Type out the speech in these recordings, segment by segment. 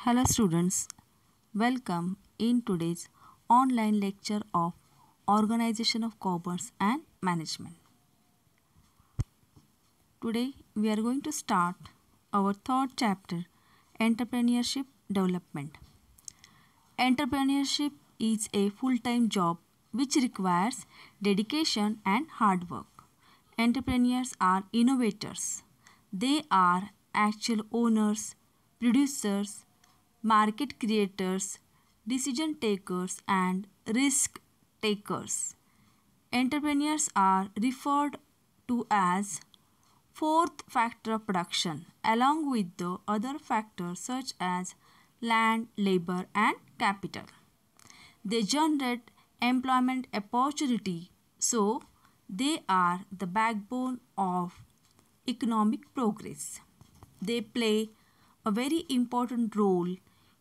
Hello students, welcome in today's online lecture of Organization of Commerce and Management. Today we are going to start our third chapter, Entrepreneurship Development. Entrepreneurship is a full-time job which requires dedication and hard work. Entrepreneurs are innovators. They are actual owners, producers, market creators, decision takers, and risk takers. Entrepreneurs are referred to as fourth factor of production, along with the other factors such as land, labor, and capital. They generate employment opportunity, so they are the backbone of economic progress. They play a very important role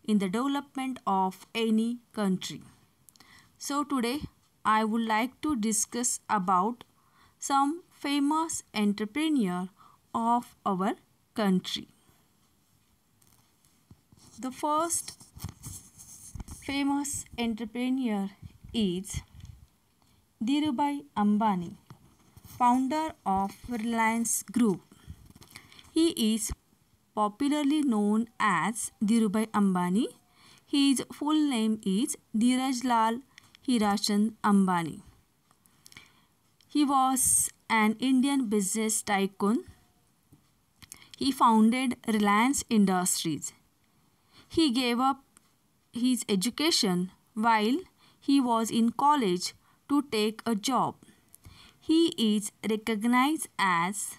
in the development of any country. So today I would like to discuss about some famous entrepreneur of our country. The first famous entrepreneur is Dhirubhai Ambani, founder of Reliance Group. He is popularly known as Dhirubhai Ambani. His full name is Dheeraj Lal Hirachand Ambani. He was an Indian business tycoon. He founded Reliance Industries. He gave up his education while he was in college to take a job. He is recognized as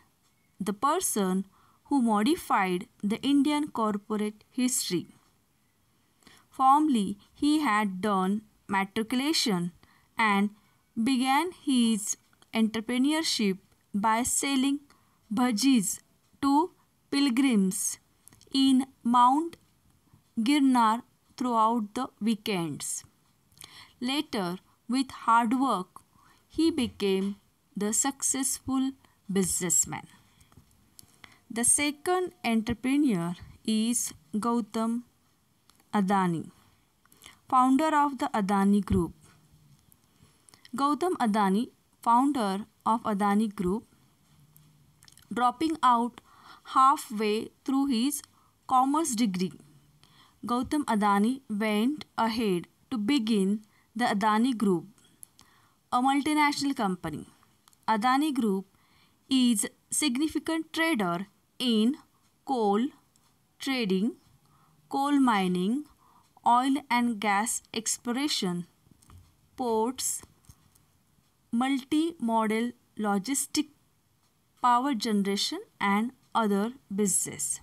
the person who modified the Indian corporate history. Formerly, he had done matriculation and began his entrepreneurship by selling bhajis to pilgrims in Mount Girnar throughout the weekends. Later, with hard work, he became the successful businessman. The second entrepreneur is Gautam Adani, founder of the Adani Group. Gautam Adani, founder of Adani Group, dropping out halfway through his commerce degree, Gautam Adani went ahead to begin the Adani Group, a multinational company. Adani Group is a significant trader in coal trading, coal mining, oil and gas exploration, ports, multi-modal logistic, power generation, and other business.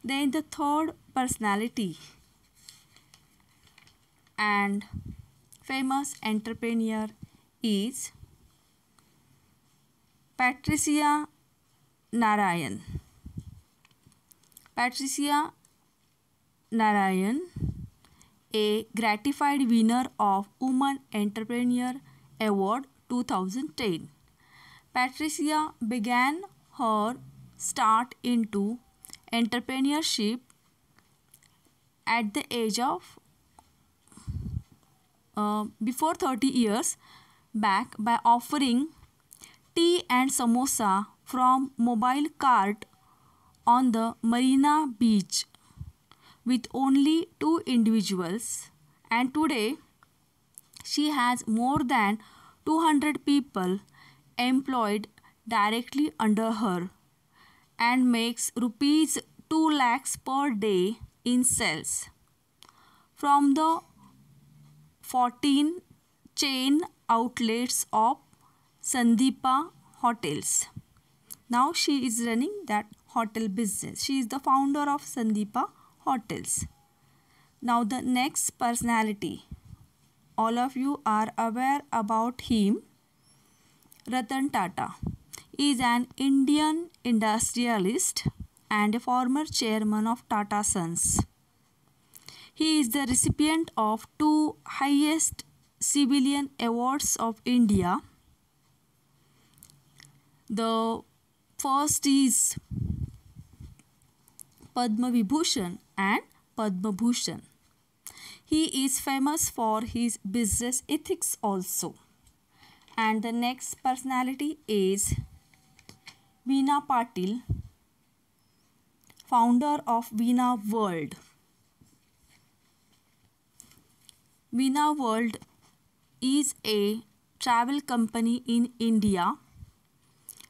Then the third personality and famous entrepreneur is Patricia Narayan. Patricia Narayan, a gratified winner of Women Entrepreneur Award 2010. Patricia began her start into entrepreneurship at the age of before 30 years back by offering tea and samosa from mobile cart on the Marina Beach with only 2 individuals, and today she has more than 200 people employed directly under her and makes rupees 2 lakhs per day in sales from the 14 chain outlets of Sandeepa Hotels. Now she is running that hotel business. She is the founder of Sandeepa Hotels. Now the next personality, all of you are aware about him. Ratan Tata is an Indian industrialist and a former chairman of Tata Sons. He is the recipient of 2 highest civilian awards of India. The first is Padma Vibhushan and Padma Bhushan. He is famous for his business ethics also. And the next personality is Veena Patil, founder of Veena World. Veena World is a travel company in India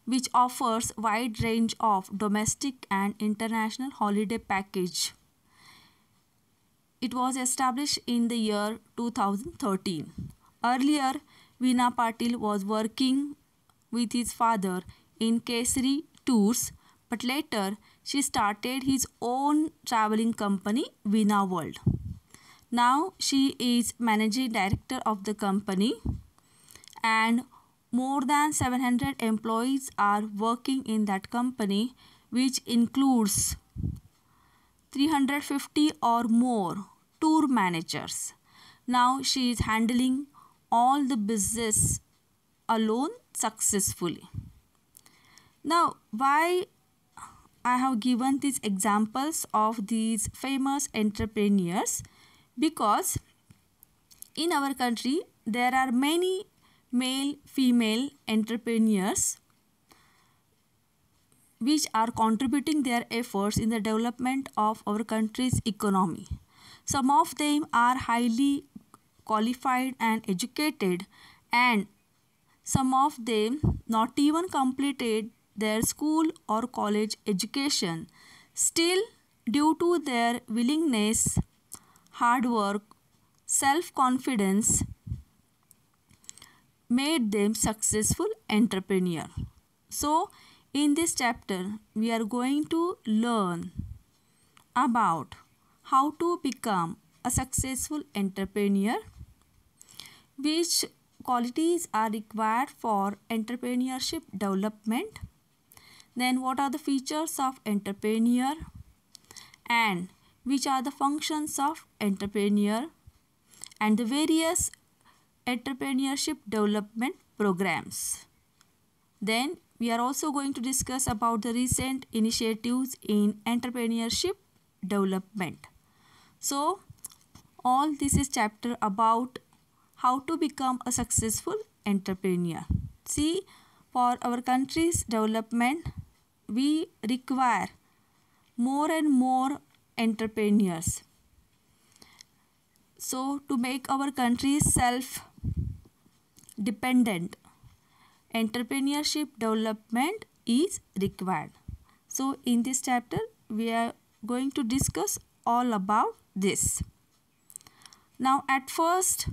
which offers wide range of domestic and international holiday package. It was established in the year 2013. Earlier, Veena Patil was working with his father in Kesari Tours, but later she started his own traveling company, Veena World. Now she is managing director of the company, and more than 700 employees are working in that company, which includes 350 or more tour managers. Now she is handling all the business alone successfully. Now, why I have given these examples of these famous entrepreneurs? Because in our country there are many male female entrepreneurs which are contributing their efforts in the development of our country's economy. Some of them are highly qualified and educated, and some of them not even completed their school or college education. Still, due to their willingness, hard work, self-confidence made them successful entrepreneur. So, in this chapter, we are going to learn about how to become a successful entrepreneur, which qualities are required for entrepreneurship development, then what are the features of entrepreneur, and which are the functions of entrepreneur, and the various entrepreneurship development programs. Then we are also going to discuss about the recent initiatives in entrepreneurship development. So all this is chapter about how to become a successful entrepreneur. See, for our country's development, we require more and more entrepreneurs. So to make our country self-dependent, entrepreneurship development is required. So in this chapter, we are going to discuss all about this. Now at first,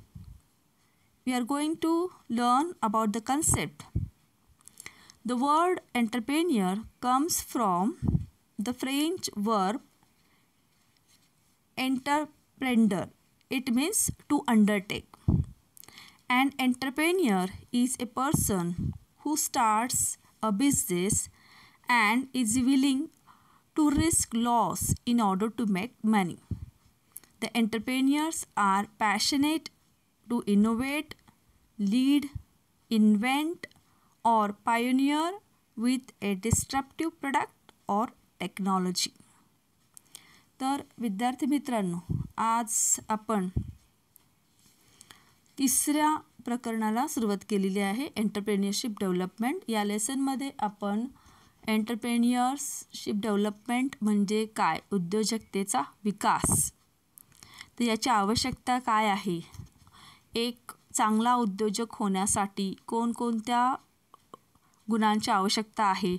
we are going to learn about the concept. The word entrepreneur comes from the French verb entreprendre. It means to undertake. An entrepreneur is a person who starts a business and is willing to risk loss in order to make money. The entrepreneurs are passionate to innovate, lead, invent, or pioneer with a disruptive product or technology. तर विद्यार्थी मित्रांनो, आज आपण तिसऱ्या प्रकरणाला सुरुवात केलेली आहे, एंटरप्रेन्योरशिप डेव्हलपमेंट. या लेसनमध्ये आपण एंटरप्रेन्योरशिप डेव्हलपमेंट म्हणजे काय, उद्योजकतेचा विकास, तर याची आवश्यकता काय आहे, एक चांगला उद्योजक होण्यासाठी कोणकोणत्या गुणांची आवश्यकता आहे,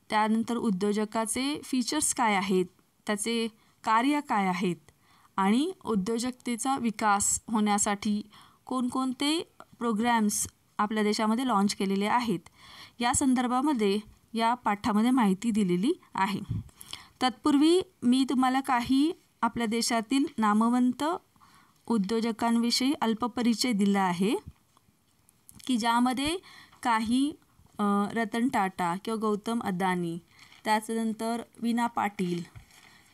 त्यानंतर उद्योजकाचे फीचर्स काय आहेत, त्याचे कार्य काय आहेत, आणि उद्योजकतेचा विकास होण्यासाठी कोणकोणते प्रोग्रॅम्स आपल्या देशामध्ये लॉन्च केलेले आहेत, या संदर्भामध्ये या पाठामध्ये माहिती दिलेली आहे. तत्पूर्वी मी तुम्हाला काही आपल्या देशातील नामवंत उद्योजकांविषयी अल्पपरिचय दिला आहे, की ज्यामध्ये काही रतन टाटा किंवा गौतम अदानी, त्याच्यानंतर वीणा पाटील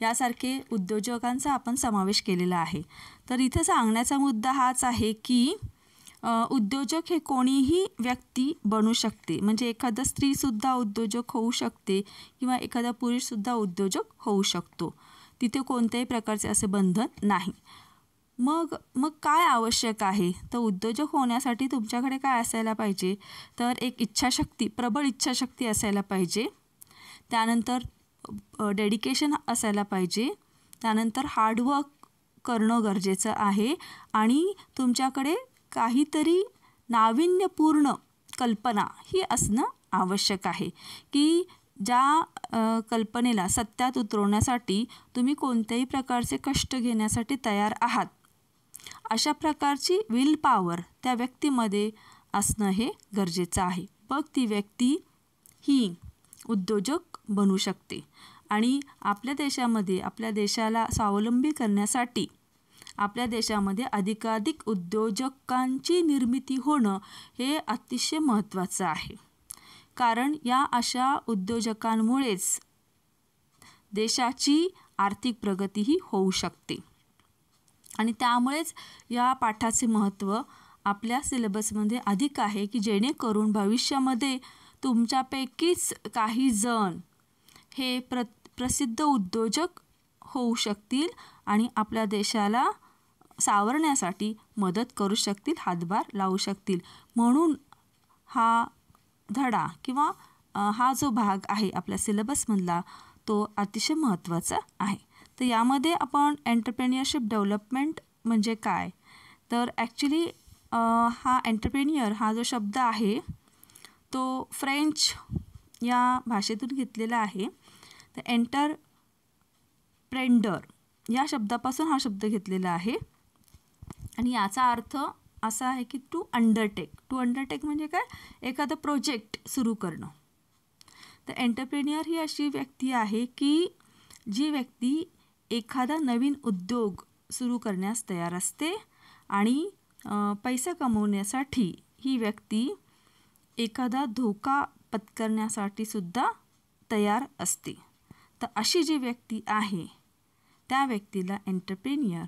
यासारखे उद्योजकांचा आपण समावेश केलेला आहे. तर इथं सांगण्याचा मुद्दा हाच आहे की उद्योजक हे कोणीही व्यक्ती बनू शकते, म्हणजे एखादा स्त्रीसुद्धा उद्योजक होऊ शकते किंवा एखादा पुरुषसुद्धा उद्योजक होऊ शकतो. तिथे कोणत्याही प्रकारचे असे बंधन नाही. मग काय आवश्यक आहे? तर उद्योजक होण्यासाठी तुमच्याकडे काय असायला पाहिजे? तर एक इच्छाशक्ती, प्रबळ इच्छाशक्ती असायला पाहिजे. त्यानंतर डेडिकेशन असायला पाहिजे. त्यानंतर हार्डवर्क करणं गरजेचं आहे आणि तुमच्याकडे काहीतरी नाविन्यपूर्ण कल्पना ही असणं आवश्यक आहे की ज्या कल्पनेला सत्यात उतरवण्यासाठी तुम्ही कोणत्याही प्रकारचे कष्ट घेण्यासाठी तयार आहात. अशा प्रकारची विल पॉवर त्या व्यक्तीमध्ये असणं हे गरजेचं आहे. मग ती व्यक्ती ही उद्योजक बनू शकते आणि आपल्या देशामध्ये आपल्या देशाला स्वावलंबी करण्यासाठी आपल्या देशामध्ये अधिकाधिक उद्योजकांची निर्मिती होणं हे अतिशय महत्त्वाचं आहे. कारण या अशा उद्योजकांमुळेच देशाची आर्थिक प्रगतीही होऊ शकते आणि त्यामुळेच या पाठाचे महत्त्व आपल्या सिलेबसमध्ये अधिक आहे की जेणेकरून भविष्यामध्ये तुमच्यापैकीच काही जण हे प्रसिद्ध उद्योजक होऊ शकतील आणि आपल्या देशाला सावरण्यासाठी मदत करू शकतील, हातभार लावू शकतील. म्हणून हा धडा किंवा हा जो भाग आहे आपल्या सिलेबसमधला तो अतिशय महत्त्वाचा आहे. तर यामध्ये आपण एंटरप्रेन्युअरशिप डेव्हलपमेंट म्हणजे काय, तर ॲक्च्युली हा एंटरप्रेन्युअर हा जो शब्द आहे तो फ्रेंच या भाषेतून घेतलेला आहे. तर एंटरप्रेन्डर या शब्दापासून हा शब्द घेतलेला आहे आणि याचा अर्थ असा आहे की टू अंडरटेक म्हणजे काय, एखादं प्रोजेक्ट सुरू करणं. तर एंटरप्रेन्युअर ही अशी व्यक्ती आहे की जी व्यक्ती एखादा नवीन उद्योग सुरू करण्यास तयार असते आणि पैसा कमवण्यासाठी ही व्यक्ती एखादा धोका पत्करण्यासाठी सुद्धा तयार असते. तर अशी जी व्यक्ती आहे त्या व्यक्तीला एंटरप्रेन्युअर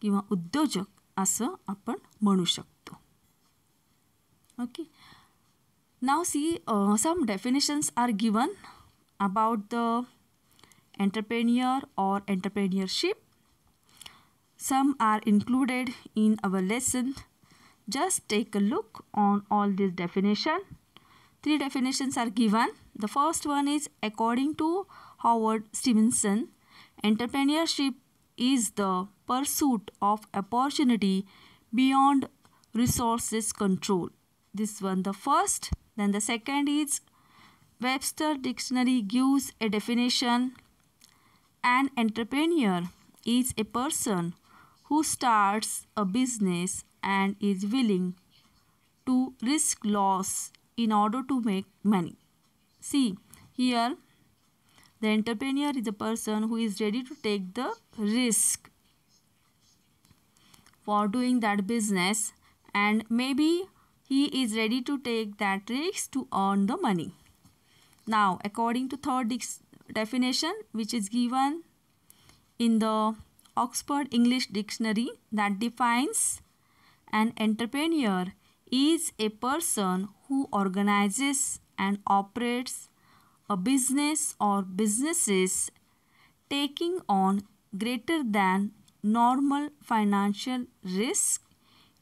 किंवा उद्योजक असं आपण म्हणू शकतो. Okay, now see some definitions are given about the entrepreneur or entrepreneurship. Some are included in our lesson. Just take a look on all these definitions. 3 definitions are given. The first one is according to Howard Stevenson, entrepreneurship is the pursuit of opportunity beyond resources control. This one the first. Then the second is Webster Dictionary gives a definition. An entrepreneur is a person who starts a business and is willing to risk loss in order to make money. See, here the entrepreneur is a person who is ready to take the risk for doing that business and maybe he is ready to take that risk to earn the money. Now, according to third definition which is given in the Oxford English Dictionary, that defines an entrepreneur is a person who organizes and operates a business or businesses taking on greater than normal financial risk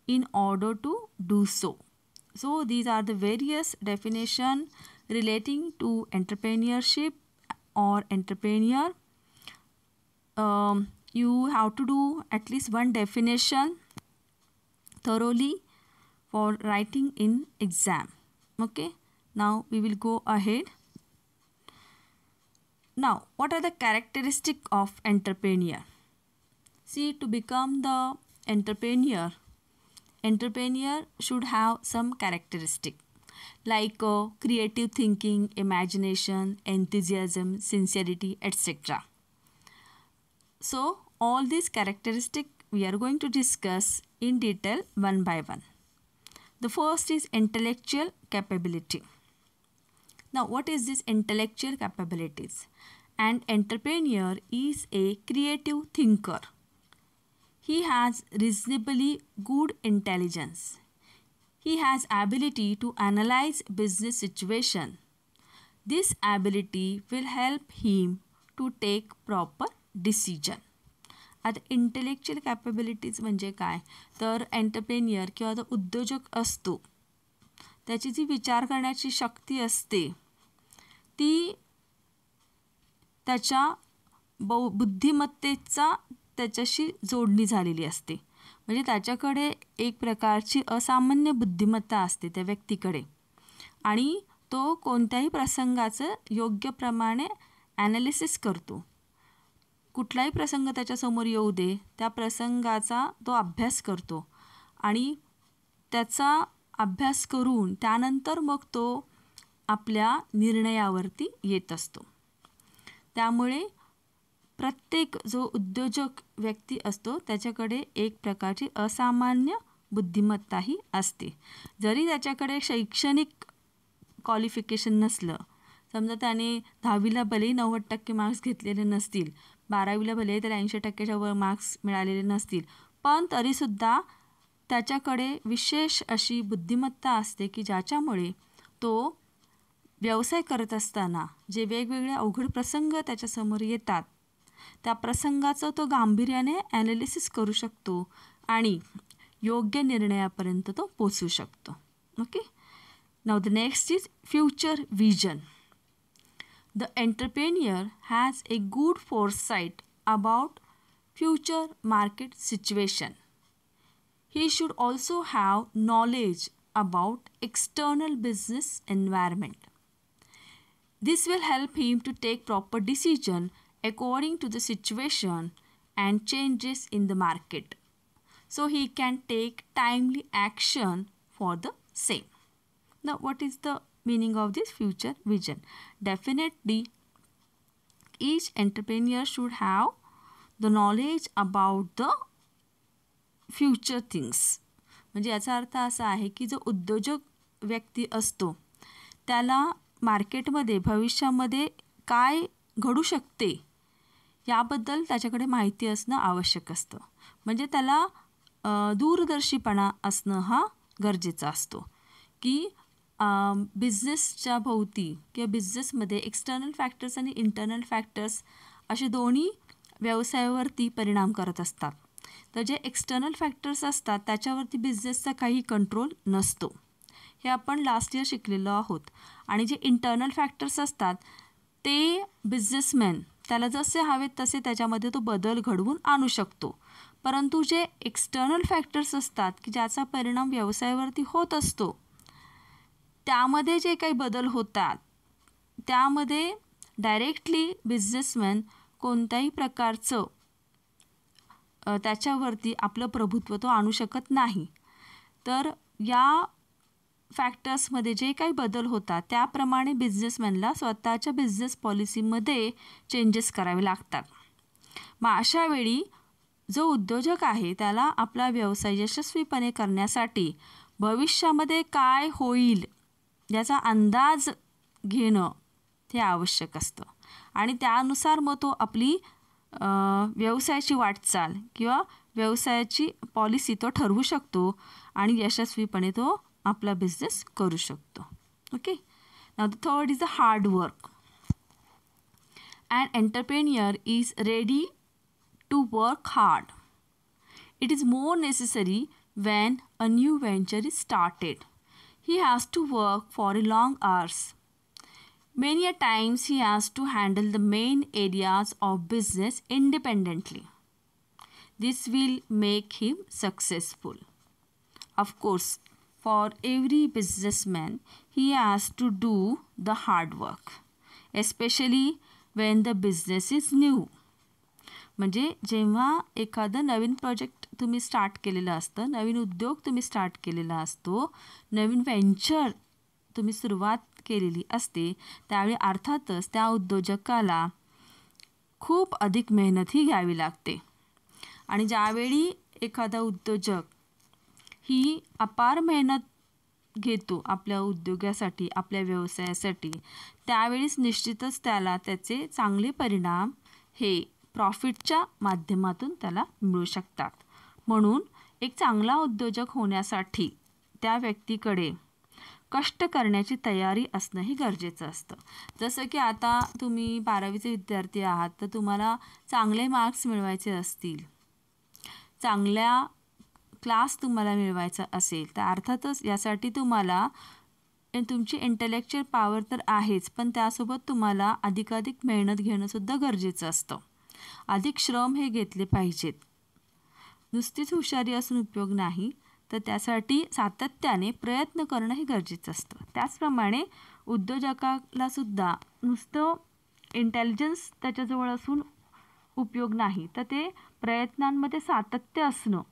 in order to do so. So these are the various definitions relating to entrepreneurship or entrepreneur. You have to do at least one definition thoroughly for writing in exam. Okay, now we will go ahead. Now, what are the characteristics of entrepreneur? See, to become the entrepreneur should have some characteristics like creative thinking, imagination, enthusiasm, sincerity, etc. So, all these characteristics we are going to discuss in detail one by one. The first is intellectual capability. Now, what is this intellectual capabilities? An entrepreneur is a creative thinker. He has reasonably good intelligence. He has ability to analyze business situation. This ability will help him to take proper decision. आता intellectual capabilities म्हणजे काय, तर entrepreneur किंवा जो उद्योजक असतो त्याची जी विचार करण्याची शक्ती असते ती त्याच्या बुद्धिमत्तेचा त्याच्याशी जोडणी झालेली असते. म्हणजे त्याच्याकडे एक प्रकारची असामान्य बुद्धिमत्ता असते त्या व्यक्तीकडे आणि तो कोणत्याही प्रसंगाचं योग्यप्रमाणे ॲनालिसिस करतो. कुठलाही प्रसंग त्याच्यासमोर येऊ दे त्या प्रसंगाचा तो अभ्यास करतो आणि त्याचा अभ्यास करून त्यानंतर मग तो आपल्या निर्णयावरती येत असतो. त्यामुळे प्रत्येक जो उद्योजक व्यक्ती असतो त्याच्याकडे एक प्रकारची असामान्य बुद्धिमत्ताही असते. जरी त्याच्याकडे शैक्षणिक क्वालिफिकेशन नसलं, समजा त्याने 10वीला भलेही 90% मार्क्स घेतलेले नसतील, 12वीला भले त्याला 80%च्या वर मार्क्स मिळालेले नसतील, पण तरीसुद्धा त्याच्याकडे विशेष अशी बुद्धिमत्ता असते की ज्याच्यामुळे तो व्यवसाय करत असताना जे वेगवेगळे अवघड प्रसंग त्याच्यासमोर येतात त्या प्रसंगाचं तो गांभीर्याने ॲनालिसिस करू शकतो आणि योग्य निर्णयापर्यंत तो पोचू शकतो. Okay. Now the next is future vision. The entrepreneur has a good foresight about future market situation. He should also have knowledge about external business environment. This will help him to take proper decision according to the situation and changes in the market, so he can take timely action for the same. Now, what is the meaning of this future vision? Definitely each entrepreneur should have the knowledge about the future things. म्हणजे याचा अर्थ असा आहे की जो उद्योजक व्यक्ती असतो त्याला मार्केटमध्ये भविष्यामध्ये काय घडू शकते याबद्दल त्याच्याकडे माहिती असणं आवश्यक असतं. म्हणजे त्याला दूरदर्शीपणा असणं हा गरजेचा असतो की बिझनेसच्या भोवती किंवा बिझनेसमध्ये एक्सटर्नल फॅक्टर्स आणि इंटरनल फॅक्टर्स असे दोन्ही व्यवसायावरती परिणाम करत असतात. तर जे एक्सटर्नल फॅक्टर्स असतात त्याच्यावरती बिझनेसचा काही कंट्रोल नसतो. हे आपण लास्ट इयर शिकलेलो आहोत. आणि जे इंटरनल फॅक्टर्स असतात ते बिझनेसमॅन त्याला जसे हवेत तसे त्याच्यामध्ये तो बदल घडवून आणू शकतो. परंतु जे एक्सटर्नल फॅक्टर्स असतात की ज्याचा परिणाम व्यवसायावरती होत असतो त्यामध्ये जे काही बदल होतात त्यामध्ये डायरेक्टली बिझनेसमॅन कोणत्याही प्रकारचं त्याच्यावरती आपलं प्रभुत्व तो आणू शकत नाही. तर या फॅक्टर्समध्ये जे काही बदल होतात त्याप्रमाणे बिझनेसमॅनला स्वतःच्या बिझनेस पॉलिसीमध्ये चेंजेस करावे लागतात. मग अशा वेळी जो उद्योजक आहे त्याला आपला व्यवसाय यशस्वीपणे करण्यासाठी भविष्यामध्ये काय होईल याचा अंदाज घेणं हे आवश्यक असतं आणि त्यानुसार मग तो आपली व्यवसायाची वाटचाल किंवा व्यवसायाची पॉलिसी तो ठरवू शकतो आणि यशस्वीपणे तो आपला बिझनेस करू शकतो. Okay. Now the third is the hard work. An entrepreneur is ready to work hard. It is more necessary when a new venture is started. He has to work for long hours. Many a times he has to handle the main areas of business independently. This will make him successful. Of course, for every businessman, he has to do the hard work, especially when the business is new. म्हणजे जेव्हा एखादं नवीन project तुम्ही start केलेलं असतं, नवीन उद्योग तुम्ही start केलेला असतो, नवीन व्हेंचर तुम्ही सुरुवात केलेली असते त्यावेळी अर्थातच त्या उद्योजकाला खूप अधिक मेहनतही घ्यावी लागते. आणि ज्यावेळी एखादा उद्योजक ही अपार मेहनत घेतो आपल्या उद्योगासाठी आपल्या व्यवसायासाठी त्यावेळीच निश्चितच त्याला त्याचे चांगले परिणाम हे प्रॉफिटच्या माध्यमातून त्याला मिळू शकतात. म्हणून एक चांगला उद्योजक होण्यासाठी त्या व्यक्तीकडे कष्ट करण्याची तयारी असणंही गरजेचं असतं. जसं की आता तुम्ही 12वीचे विद्यार्थी आहात, तर तुम्हाला चांगले मार्क्स मिळवायचे असतील, चांगल्या क्लास तुम्हाला मिळवायचा असेल, तर अर्थातच यासाठी तुम्हाला तुमची इंटेलेक्च्युअल पॉवर तर आहेच, पण त्यासोबत तुम्हाला अधिकाधिक मेहनत घेणंसुद्धा गरजेचं असतं. अधिक श्रम हे घेतले पाहिजेत. नुसतीच हुशारी असून उपयोग नाही, तर त्यासाठी सातत्याने प्रयत्न करणं हे गरजेचं असतं. त्याचप्रमाणे उद्योजकालासुद्धा नुसतं इंटेलिजन्स त्याच्याजवळ असून उपयोग नाही, तर ते प्रयत्नांमध्ये सातत्य असणं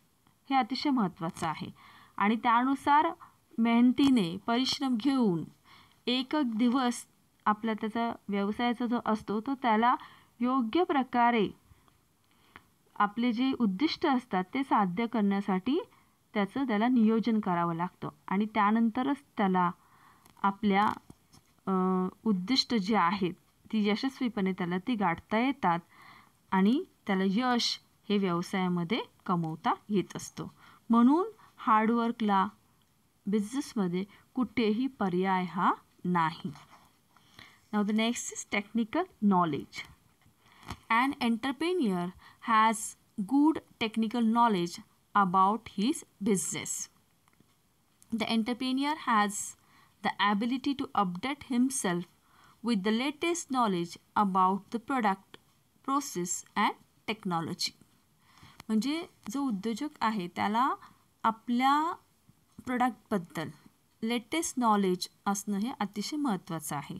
हे अतिशय महत्त्वाचं आहे. आणि त्यानुसार मेहनतीने परिश्रम घेऊन एक दिवस आपला त्याचा व्यवसायाचा जो असतो तो त्याला योग्य प्रकारे आपले जे उद्दिष्ट असतात ते साध्य करण्यासाठी त्याला नियोजन करावं लागतं. आणि त्यानंतरच त्याला आपल्या उद्दिष्ट जे आहेत ती यशस्वीपणे त्याला ती गाठता येतात आणि त्याला यश हे व्यवसायामध्ये कमवता येत असतं. म्हणून हार्डवर्कला बिझनेसमध्ये कुठेही पर्याय हा नाही. Now the next is technical knowledge. An entrepreneur has good technical knowledge about his business. The entrepreneur has the ability to update himself with the latest knowledge about the product, process and technology. म्हणजे जो उद्योजक आहे त्याला आपल्या प्रोडक्टबद्दल latest knowledge असणं हे अतिशय महत्त्वाचं आहे.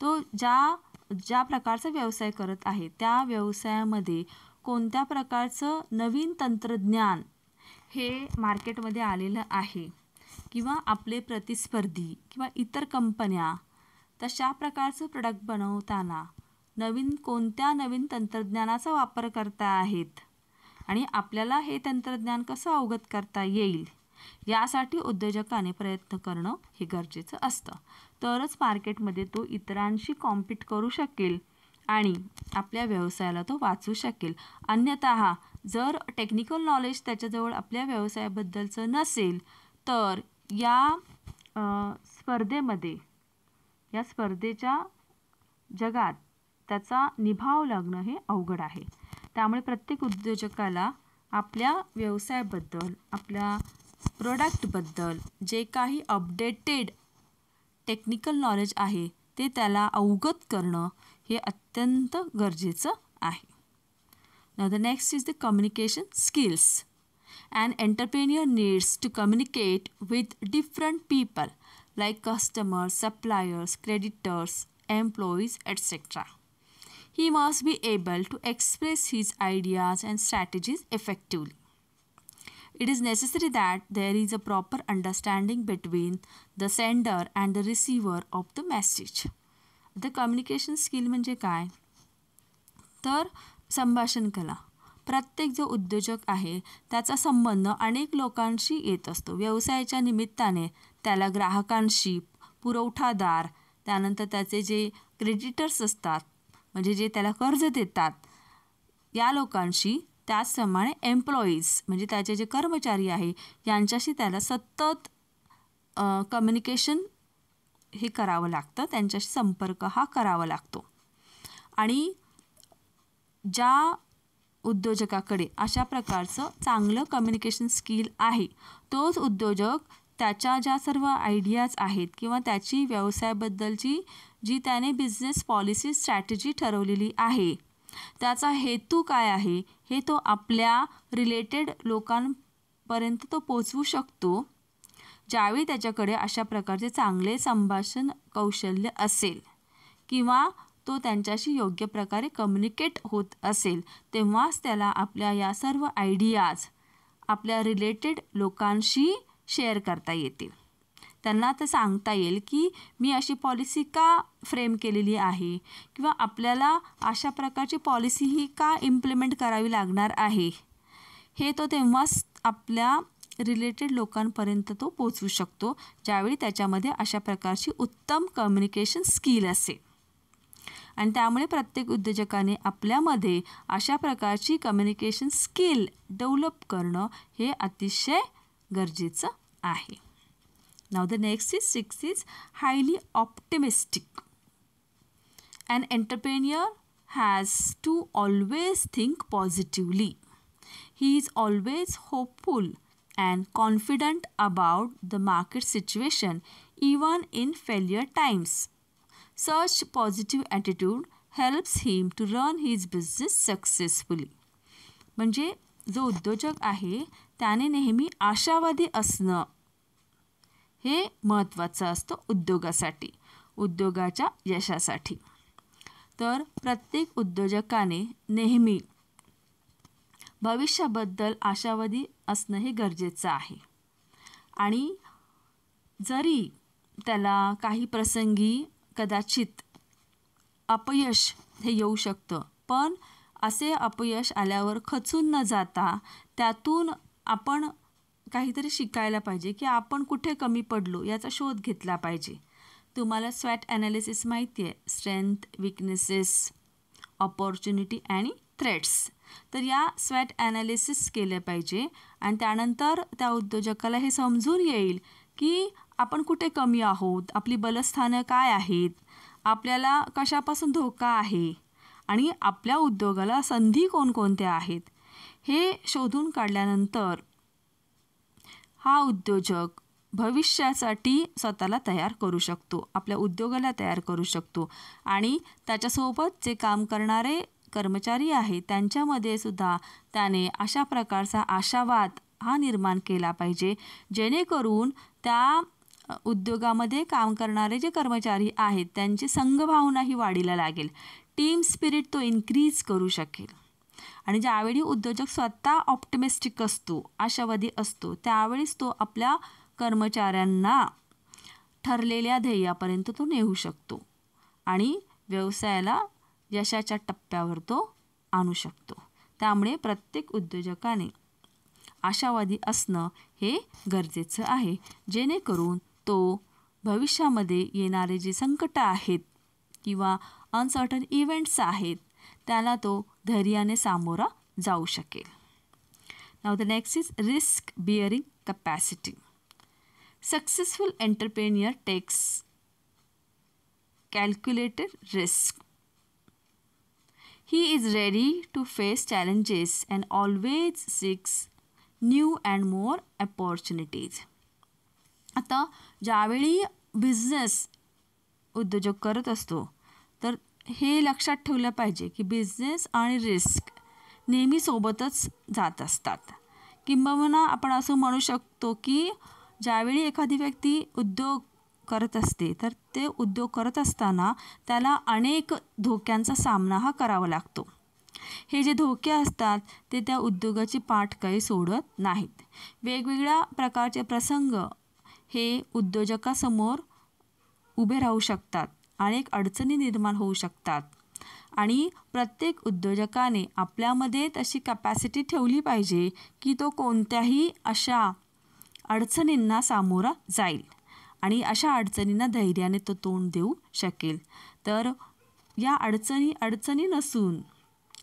तो ज्या प्रकारचा व्यवसाय करत आहे त्या व्यवसायामध्ये कोणत्या प्रकारचं नवीन तंत्रज्ञान हे मार्केटमध्ये आलेलं आहे किंवा आपले प्रतिस्पर्धी किंवा इतर कंपन्या तशा प्रकारचं प्रोडक्ट बनवताना कोणत्या नवीन तंत्रज्ञानाचा वापर करता आहेत आणि आपल्याला हे तंत्रज्ञान कसं अवगत करता येईल यासाठी उद्योजकाने प्रयत्न करणं हे गरजेचं असतं. तरच मार्केटमध्ये तो इतरांशी कॉम्पीट करू शकेल आणि आपल्या व्यवसायाला तो वाचवू शकेल. अन्यथा जर टेक्निकल नॉलेज त्याच्याजवळ आपल्या व्यवसायाबद्दलचं नसेल तर या स्पर्धेच्या जगात त्याचा निभाव लागणं हे अवघड आहे. त्यामुळे प्रत्येक उद्योजकाला आपल्या व्यवसायाबद्दल आपल्या प्रोडक्टबद्दल जे काही अपडेटेड टेक्निकल नॉलेज आहे ते त्याला अवगत करणं हे अत्यंत गरजेचं आहे. Now the next is the communication skills. An entrepreneur needs to communicate with different people like customers, suppliers, creditors, employees, etc. He must be able to express his ideas and strategies effectively. It is necessary that there is a proper understanding between the sender and the receiver of the message. The communication skill म्हणजे काय? तर संभाषण कला. प्रत्येक जो उद्योजक आहे त्याचा संबंध अनेक लोकांशी येत असतो. व्यवसायाच्या निमित्ताने त्याला ग्राहकांशी, पुरवठादार, त्यानंतर त्याचे जे क्रेडिटर्स असतात म्हणजे जे त्याला कर्ज देतात या लोकांशी, त्याचप्रमाणे एम्प्लॉईज म्हणजे त्याचे जे कर्मचारी आहे यांच्याशी त्याला सतत कम्युनिकेशन हे करावं लागतं, त्यांच्याशी संपर्क हा करावा लागतो. आणि ज्या उद्योजकाकडे अशा प्रकारचं चांगलं कम्युनिकेशन स्किल आहे तोच उद्योजक त्याच्या ज्या सर्व आयडियाज आहेत किंवा त्याची व्यवसायाबद्दलची जी त्याने बिझनेस पॉलिसी स्ट्रॅटेजी ठरवलेली आहे त्याचा हेतू काय आहे हे तो आपल्या रिलेटेड लोकांपर्यंत तो पोचवू शकतो ज्यावेळी त्याच्याकडे अशा प्रकारचे चांगले संभाषण कौशल्य असेल किंवा तो त्यांच्याशी योग्य प्रकारे कम्युनिकेट होत असेल तेव्हाच त्याला आपल्या या सर्व आयडियाज आपल्या रिलेटेड लोकांशी शेअर करता येतील. त्यांना ते सांगता येईल की मी अशी पॉलिसी का फ्रेम केलेली आहे किंवा आपल्याला अशा प्रकारची पॉलिसी ही का इम्प्लिमेंट करावी लागणार आहे हे तो तेव्हाच आपल्या रिलेटेड लोकांपर्यंत तो पोचवू शकतो ज्यावेळी त्याच्यामध्ये अशा प्रकारची उत्तम कम्युनिकेशन स्किल असेल. आणि त्यामुळे प्रत्येक उद्योजकाने आपल्यामध्ये अशा प्रकारची कम्युनिकेशन स्किल डेव्हलप करणं हे अतिशय गरजेचं आहे. Now the next is 6 is highly optimistic. An entrepreneur has to always think positively. He is always hopeful and confident about the market situation even in failure times. Such positive attitude helps him to run his business successfully. म्हणजे जो उद्योजक आहे त्याने नेहमी आशावादी असणं हे महत्त्वाचं असतं उद्योगासाठी, उद्योगाच्या यशासाठी. तर प्रत्येक उद्योजकाने नेहमी भविष्याबद्दल आशावादी असणं हे गरजेचं आहे. आणि जरी त्याला काही प्रसंगी कदाचित अपयश हे येऊ शकतं, पण असे अपयश आल्यावर खचून न जाता त्यातून आपण काहीतरी शिकायला पाहिजे की आपण कुठे कमी पडलो याचा शोध घेतला पाहिजे. तुम्हाला स्वॅट ॲनालिसिस माहिती आहे, स्ट्रेंथ, विकनेसेस, ऑपॉर्च्युनिटी आणि थ्रेट्स. तर या स्वॅट ॲनालिसिस केलं पाहिजे आणि त्यानंतर त्या उद्योजकाला हे समजून येईल की आपण कुठे कमी आहोत, आपली बलस्थानं काय आहेत, आपल्याला कशापासून धोका आहे आणि आपल्या उद्योगाला संधी कोणकोणत्या आहेत. हे शोधून काढल्यानंतर हा उद्योजक भविष्यासाठी स्वतःला तयार करू शकतो, आपल्या उद्योगाला तयार करू शकतो. आणि त्याच्यासोबत जे काम करणारे कर्मचारी आहेत त्यांच्यामध्ये सुद्धा त्याने अशा प्रकारचा आशावाद हा निर्माण केला पाहिजे, जेणेकरून त्या उद्योगामध्ये काम करणारे जे कर्मचारी आहेत त्यांची संघभावनाही वाढीला लागेल, टीम स्पिरिट तो इन्क्रीज करू शकेल. आणि ज्यावेळी उद्योजक स्वतः ऑप्टिमिस्टिक असतो, आशावादी असतो, त्यावेळीच तो आपल्या कर्मचाऱ्यांना ठरलेल्या ध्येयापर्यंत तो नेऊ शकतो आणि व्यवसायाला यशाच्या टप्प्यावर तो आणू शकतो. त्यामुळे प्रत्येक उद्योजकाने आशावादी असणं हे गरजेचं आहे, जेणेकरून तो भविष्यामध्ये येणारे जे संकट आहेत किंवा अनसर्टन इव्हेंट्स आहेत त्याला तो धैर्याने सामोरा जाऊ शकेल. Now the next is risk bearing capacity. Successful entrepreneur takes calculated risk. He is ready to face challenges and always seeks new and more opportunities. आता ज्यावेळी बिझनेस उद्योजक करत असतो तर हे लक्षात ठेवलं पाहिजे की बिझनेस आणि रिस्क नेहमी सोबतच जात असतात. किंबहुना आपण असं म्हणू शकतो की ज्यावेळी एखादी व्यक्ती उद्योग करत असते तर ते उद्योग करत असताना त्याला अनेक धोक्यांचा सामना हा करावा लागतो. हे जे धोके असतात ते त्या उद्योगाची पाठ काही सोडत नाहीत. वेगवेगळ्या प्रकारचे प्रसंग हे उद्योजकासमोर उभे राहू शकतात, अनेक अडचणी निर्माण होऊ शकतात आणि प्रत्येक उद्योजकाने आपल्यामध्ये तशी कॅपॅसिटी ठेवली पाहिजे की तो कोणत्याही अशा अडचणींना सामोरा जाईल आणि अशा अडचणींना धैर्याने तो तोंड देऊ शकेल. तर या अडचणी नसून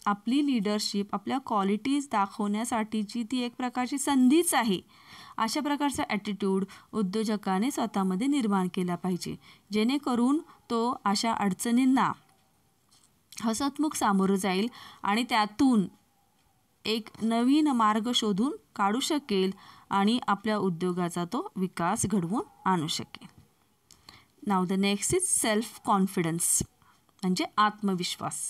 आपली लीडरशिप, आपल्या क्वालिटीज दाखवण्यासाठीची ती एक प्रकारची संधीच आहे, अशा प्रकारचा ॲटिट्यूड उद्योजकाने स्वतःमध्ये निर्माण केला पाहिजे, जेणेकरून तो अशा अडचणींना हसतमुख सामोरं जाईल आणि त्यातून एक नवीन मार्ग शोधून काढू शकेल आणि आपल्या उद्योगाचा तो विकास घडवून आणू शकेल. नाव the next is self confidence म्हणजे आत्मविश्वास.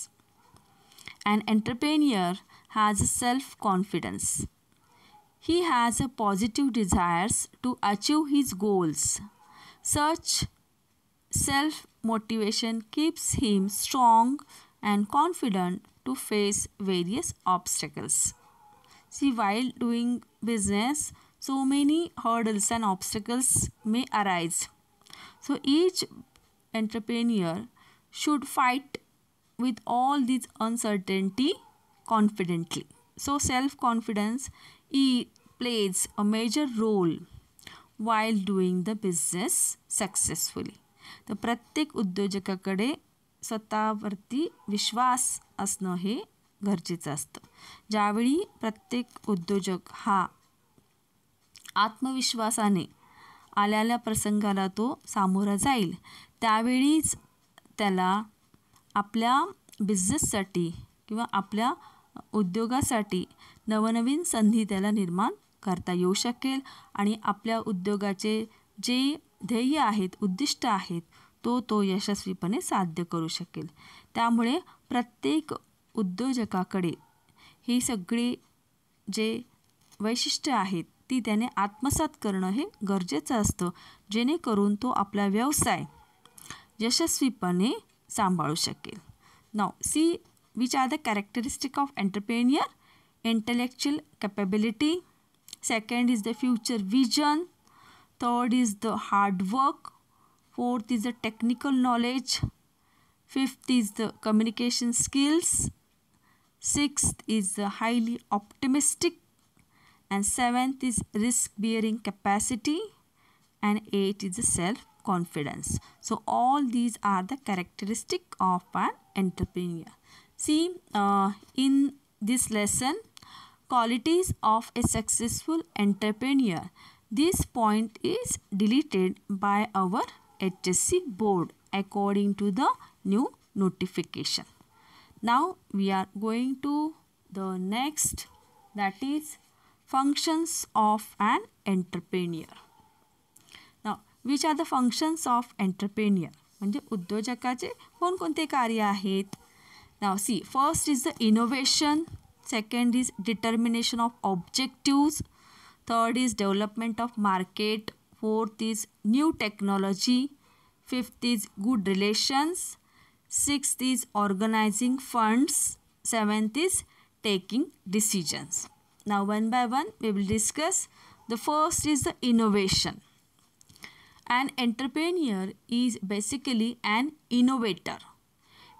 An entrepreneur has a self-confidence. He has a positive desires to achieve his goals. Such self-motivation keeps him strong and confident to face various obstacles. See, while doing business, so many hurdles and obstacles may arise. So each entrepreneur should fight with all these uncertainty confidently. So self-confidence plays a major role while doing the business successfully. तर प्रत्येक उद्योजकाकडे स्वतःवरती विश्वास असणं हे गरजेचं असतं. ज्यावेळी प्रत्येक उद्योजक हा आत्मविश्वासाने आलेल्या प्रसंगाला तो सामोरा जाईल. त्यावेळीच त्याला आपल्या बिझनेससाठी किंवा आपल्या उद्योगासाठी नवनवीन संधी त्याला निर्माण करता येऊ शकेल आणि आपल्या उद्योगाचे जे ध्येय आहेत, उद्दिष्ट आहेत, तो यशस्वीपणे साध्य करू शकेल. त्यामुळे प्रत्येक उद्योजकाकडे ही सगळी जे वैशिष्ट्य आहेत ती त्याने आत्मसात करणं हे गरजेचं असतं, जेणेकरून तो आपला व्यवसाय यशस्वीपणे सांभाळू शकेल. नाव see which are the characteristic of entrepreneur. Intellectual capability, second is the future vision, third is the hard work, fourth is the technical knowledge, fifth is the communication skills, sixth is the highly optimistic, and seventh is risk bearing capacity, and eighth is the self confidence. So all these are the characteristic of an entrepreneur. See, in this lesson, qualities of a successful entrepreneur, this point is deleted by our HSC board according to the new notification. Now we are going to the next, that is functions of an entrepreneur. Now which are the functions of entrepreneur? म्हणजे उद्योजकाचे कोणकोणते कार्य आहेत? Now see, first is the innovation, second is determination of objectives, third is development of market, fourth is new technology, fifth is good relations, sixth is organizing funds, seventh is taking decisions. Now one by one we will discuss. The first is the innovation. An entrepreneur is basically an innovator.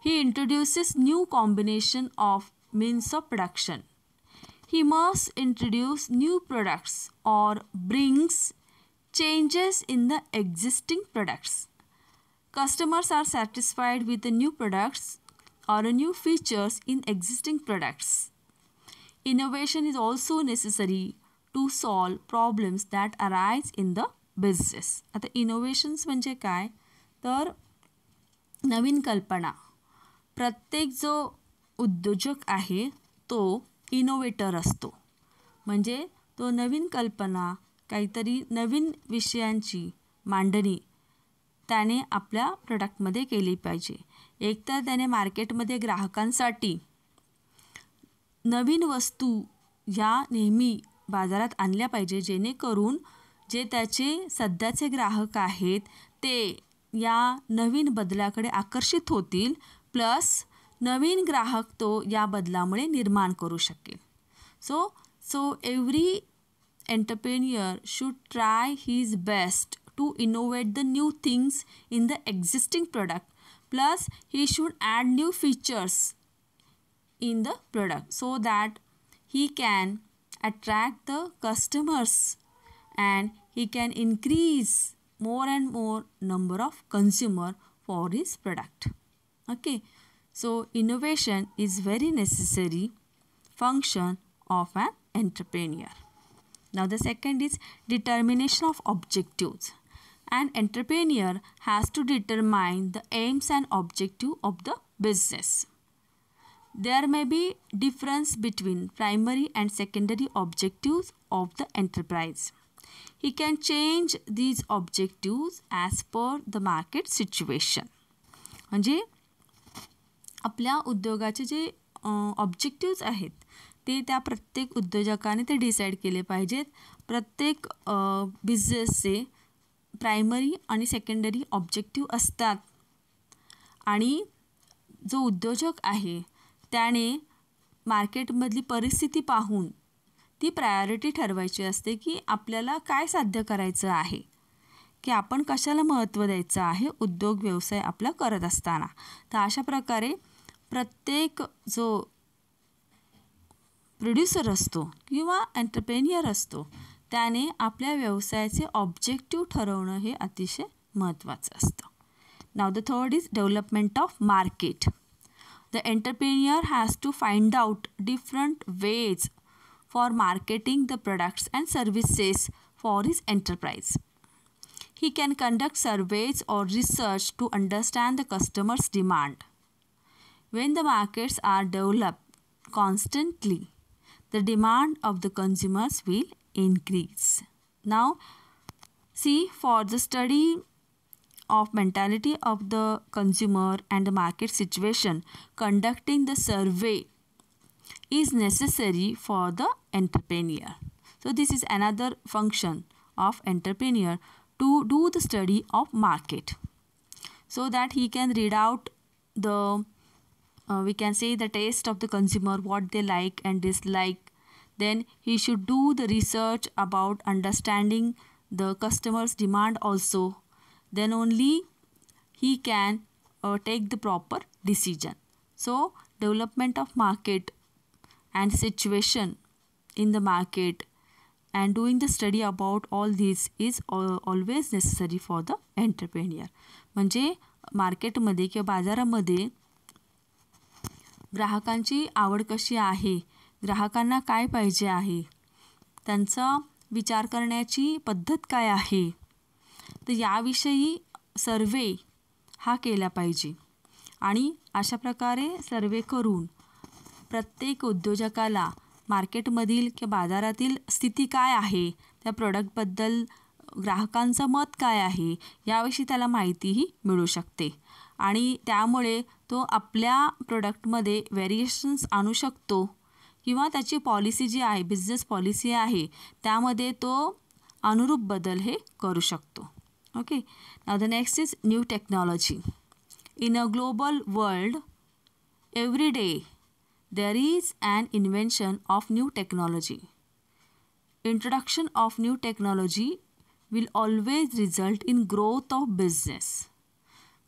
He introduces new combination of means of production. He must introduce new products or brings changes in the existing products. Customers are satisfied with the new products or new features in existing products. Innovation is also necessary to solve problems that arise in the business. आता innovations म्हणजे काय तर नवीन कल्पना. प्रत्येक जो उद्योजक आहे तो इनोव्हेटर असतो. म्हणजे तो नवीन कल्पना, काहीतरी नवीन विषयांची मांडणी त्याने आपल्या प्रोडक्टमध्ये केली पाहिजे. एकतर त्याने मार्केटमध्ये ग्राहकांसाठी नवीन वस्तू या नेहमी बाजारात आणल्या पाहिजे, जेणेकरून जे त्याचे सध्याचे ग्राहक आहेत ते या नवीन बदलाकडे आकर्षित होतील, प्लस नवीन ग्राहक तो या बदलामुळे निर्माण करू शकेल. So every entrepreneur should try his best to innovate the new things in the existing product, plus he should add new features in the product so that he can attract the customers and he can increase more and more number of consumer for his product. Okay, so innovation is very necessary function of an entrepreneur. Now the second is determination of objectives. An entrepreneur has to determine the aims and objective of the business. There may be difference between primary and secondary objectives of the enterprise. He can change these objectives as per the market situation. म्हणजे आपल्या उद्योगाचे जे objectives आहेत ते त्या प्रत्येक उद्योजकाने ते decide केले पाहिजेत. प्रत्येक बिझनेसचे प्रायमरी आणि सेकंडरी ऑब्जेक्टिव्ह असतात आणि जो उद्योजक आहे त्याने मार्केटमधली परिस्थिती पाहून ती प्रायोरिटी ठरवायची असते की आपल्याला काय साध्य करायचं आहे, की आपण कशाला महत्त्व द्यायचं आहे उद्योग व्यवसाय आपला करत असताना. तर अशा प्रकारे प्रत्येक जो प्रोड्युसर असतो किंवा एंटरप्रेन्युअर असतो त्याने आपल्या व्यवसायाचे ऑब्जेक्टिव्ह ठरवणं हे अतिशय महत्त्वाचं असतं. Now the third is development of market. The entrepreneur has to find out different ways for marketing the products and services for his enterprise. He can conduct surveys or research to understand the customer's demand. When the markets are developed constantly, the demand of the consumers will increase. Now, see, for the study of mentality of the consumer and the market situation, conducting the survey is necessary for the entrepreneur. So this is another function of entrepreneur, to do the study of market, so that he can read out the we can say the taste of the consumer, what they like and dislike. Then he should do the research about understanding the customer's demand also. Then only he can take the proper decision. So development of market and situation in the market and doing the study about all these is always necessary for the entrepreneur. म्हणजे मार्केटमध्ये किंवा बाजारामध्ये ग्राहकांची आवड कशी आहे, ग्राहकांना काय पाहिजे आहे, त्यांचा विचार करण्याची पद्धत काय आहे, तर याविषयी सर्वे हा केला पाहिजे. आणि अशा प्रकारे सर्वे करून प्रत्येक उद्योजकाला मार्केटमधील किंवा बाजारातील स्थिती काय आहे, त्या प्रोडक्टबद्दल ग्राहकांचं मत काय आहे, याविषयी त्याला माहितीही मिळू शकते. आणि त्यामुळे तो आपल्या प्रोडक्टमध्ये व्हेरिएशन्स आणू शकतो किंवा त्याची पॉलिसी जी आहे, बिझनेस पॉलिसी आहे, त्यामध्ये तो अनुरूप बदल हे करू शकतो. Okay. Now the next is new technology. In a global world every day there is an invention of new technology. Introduction of new technology will always result in growth of business.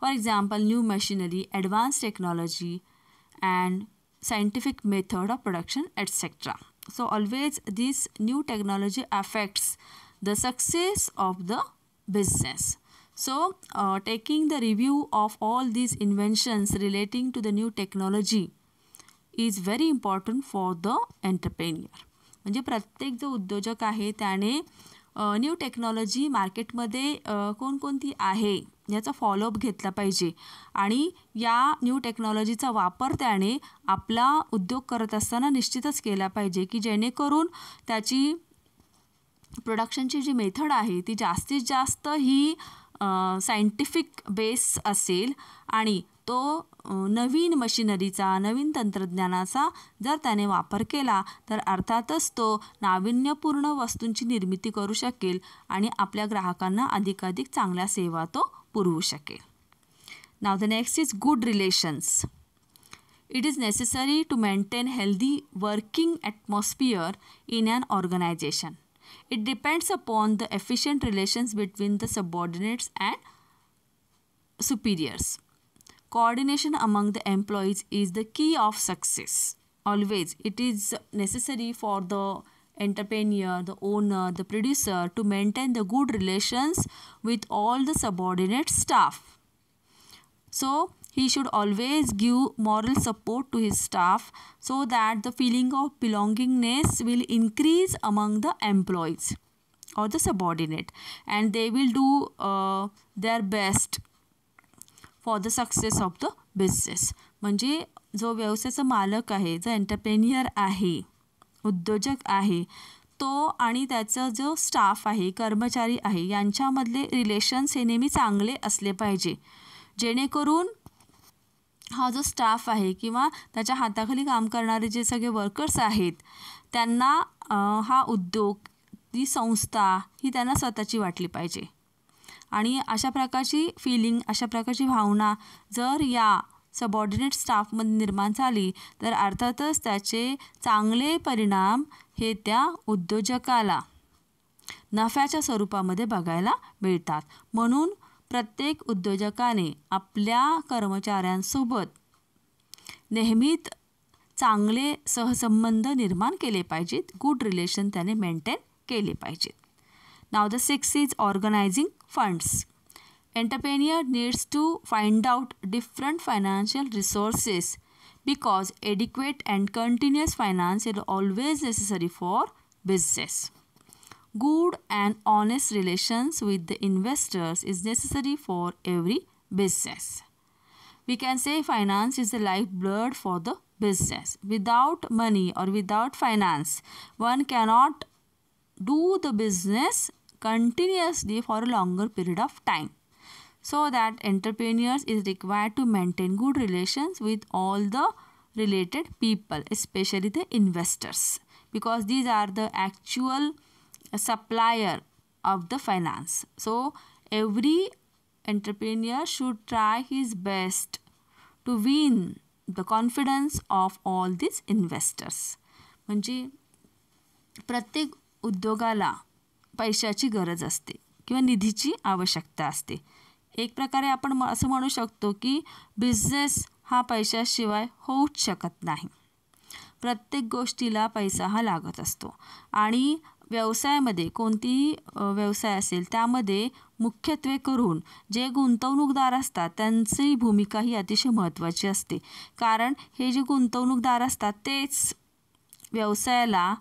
For example, new machinery, advanced technology, and scientific method of production, etc. So always this new technology affects the success of the business. So taking the review of all these inventions relating to the new technology is very important for the entrepreneur. म्हणजे प्रत्येक जो उद्योजक आहे त्याने new technology मार्केटमध्ये कोणकोणती आहे याचा फॉलोअप घेतला पाहिजे आणि या न्यू टेक्नॉलॉजीचा वापर त्याने आपला उद्योग करत असताना निश्चितच केला पाहिजे, की जेणेकरून त्याची प्रोडक्शनची जी मेथड आहे ती जास्तीत जास्त ही सायंटिफिक बेस असेल आणि तो नवीन मशिनरीचा, नवीन तंत्रज्ञानाचा जर त्याने वापर केला तर अर्थातच तो नाविन्यपूर्ण वस्तूंची निर्मिती करू शकेल आणि आपल्या ग्राहकांना अधिकाधिक चांगल्या सेवा तो पुरवू शकेल. Now the next is good relations. It is necessary to maintain healthy working atmosphere in an organisation. It depends upon the efficient relations between the subordinates and superiors. Coordination among the employees is the key of success. Always, it is necessary for the entrepreneur, the owner, the producer to maintain the good relations with all the subordinate staff. So, he should always give moral support to his staff so that the feeling of belongingness will increase among the employees or the subordinate, and they will do their best for the success of the business. म्हणजे जो व्यवसायाचा मालक आहे, जो entrepreneur आहे, उद्योजक आहे, तो आणि त्याचा जो स्टाफ आहे, कर्मचारी आहे, यांच्यामधले रिलेशन्स हे नेहमी चांगले असले पाहिजे, जेणेकरून हा जो स्टाफ आहे किंवा त्याच्या हाताखाली काम करणारे जे सगळे वर्कर्स आहेत त्यांना हा उद्योग, ती संस्था ही त्यांना स्वतःची वाटली पाहिजे. आणि अशा प्रकारची फिलिंग, अशा प्रकारची भावना जर या सबऑर्डिनेट स्टाफमध्ये निर्माण झाली तर अर्थातच त्याचे चांगले परिणाम हे त्या उद्योजकाला नफ्याच्या स्वरूपामध्ये बघायला मिळतात. म्हणून प्रत्येक उद्योजकाने आपल्या कर्मचाऱ्यांसोबत नेहमीच चांगले सहसंबंध निर्माण केले पाहिजेत, गुड रिलेशन त्याने मेंटेन केले पाहिजेत. Now the six is organising funds. Entrepreneur needs to find out different financial resources because adequate and continuous finance is always necessary for business. Good and honest relations with the investors is necessary for every business. We can say finance is the lifeblood for the business. Without money or without finance, one cannot do the business continuously for a longer period of time. So that entrepreneurs is required to maintain good relations with all the related people, especially the investors, because these are the actual supplier of the finance. So every entrepreneur should try his best to win the confidence of all these investors. म्हणजे प्रत्येक उद्योगाला पैशाची गरज असते किंवा निधीची आवश्यकता असते. एक प्रकारे आपण असं म्हणू शकतो की बिझनेस हा पैशाशिवाय होऊच शकत नाही. प्रत्येक गोष्टीला पैसा हा लागत असतो आणि व्यवसायामध्ये कोणतीही व्यवसाय असेल त्यामध्ये मुख्यत्वे करून जे गुंतवणूकदार असतात त्यांची भूमिका ही अतिशय महत्त्वाची असते. कारण हे जे गुंतवणूकदार असतात तेच व्यवसायाला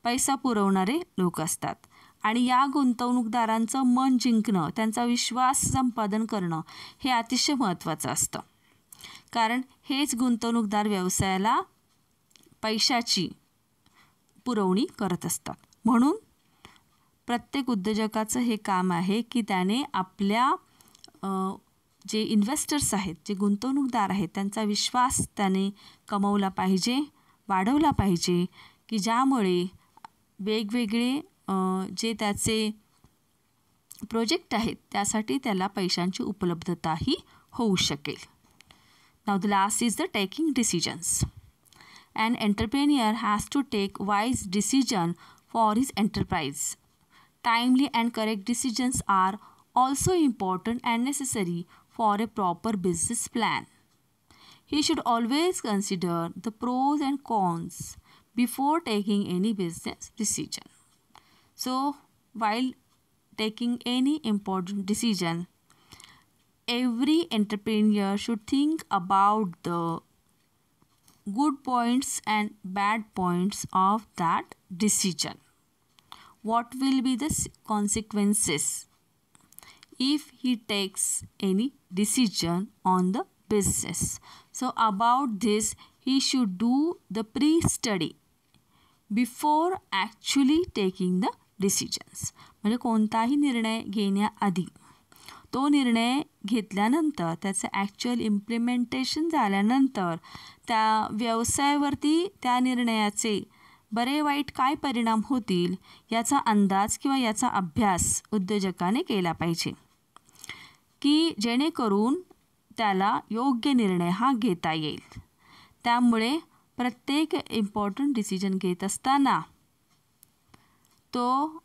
पैसा पुरवणारे लोक असतात आणि या गुंतवणूकदारांचं मन जिंकणं, त्यांचा विश्वास संपादन करणं हे अतिशय महत्त्वाचं असतं. कारण हेच गुंतवणूकदार व्यवसायाला पैशाची पुरवणी करत असतात. म्हणून प्रत्येक उद्योजकाचं हे काम आहे की त्याने आपल्या जे इन्व्हेस्टर्स आहेत, जे गुंतवणूकदार आहेत त्यांचा विश्वास त्याने कमवला पाहिजे, वाढवला पाहिजे, की ज्यामुळे वेगवेगळे जे त्याचे प्रोजेक्ट आहेत त्यासाठी त्याला पैशांची उपलब्धताही होऊ शकेल. Now the last is the taking decisions. An entrepreneur has to take wise decision for his enterprise. Timely and correct decisions are also important and necessary for a proper business plan. He should always consider the pros and cons before taking any business decision. So, while taking any important decision, every entrepreneur should think about the good points and bad points of that decision. What will be the consequences if he takes any decision on the business? So about this he should do the pre-study before actually taking the decisions. म्हणजे कोणताही निर्णय घेण्याआधी तो निर्णय घेतल्यानंतर त्याचं actual implementation झाल्यानंतर त्या व्यवसायावरती त्या निर्णयाचे बरे वाईट काय परिणाम होतील याचा अंदाज किंवा याचा अभ्यास उद्योजकाने केला पाहिजे, की जेणेकरून त्याला योग्य निर्णय हा घेता येईल. त्यामुळे प्रत्येक इम्पॉर्टंट डिसिजन घेत असताना तो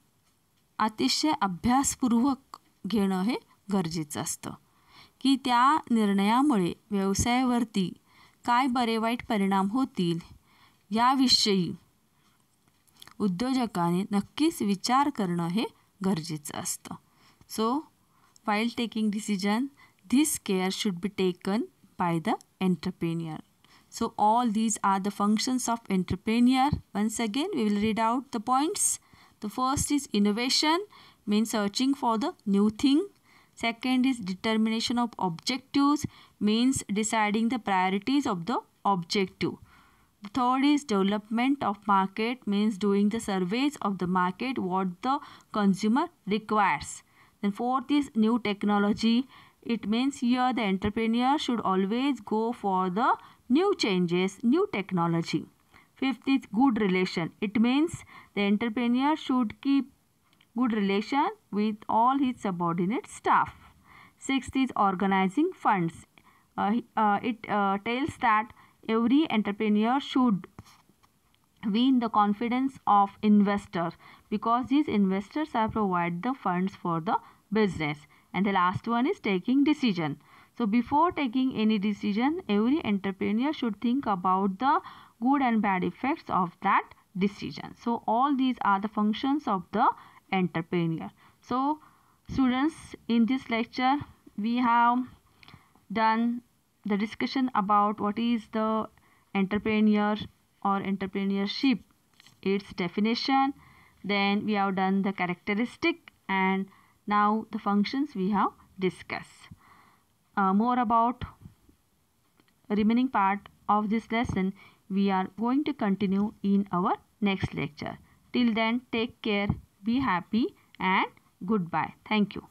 अतिशय अभ्यासपूर्वक घेणं हे गरजेचं असतं, की त्या निर्णयामुळे व्यवसायावरती काय बरे वाईट परिणाम होतील याविषयी उद्योजकाने नक्कीच विचार करणं हे गरजेचं असतं. So while taking decision, this care should be taken by the entrepreneur. So all these are the functions of entrepreneur. Once again we will read out the points. The first is innovation, means searching for the new thing. Second is determination of objectives, means deciding the priorities of the objective. The third is development of market, means doing the surveys of the market, what the consumer requires. Then fourth is new technology. It means here the entrepreneur should always go for the new changes, new technology. Fifth is good relation. It means the entrepreneur should keep good relation with all his subordinate staff. Sixth is organizing funds. It tells that every entrepreneur should win the confidence of investors, because these investors have provided the funds for the business. And the last one is taking decision. So before taking any decision, every entrepreneur should think about the good and bad effects of that decision. So all these are the functions of the entrepreneur. So students, in this lecture we have done the discussion about what is the entrepreneur or entrepreneurship, its definition, Then we have done the characteristic, and now the functions we have discussed. More about remaining part of this lesson we are going to continue in our next lecture. Till then, take care, be happy, and goodbye. Thank you.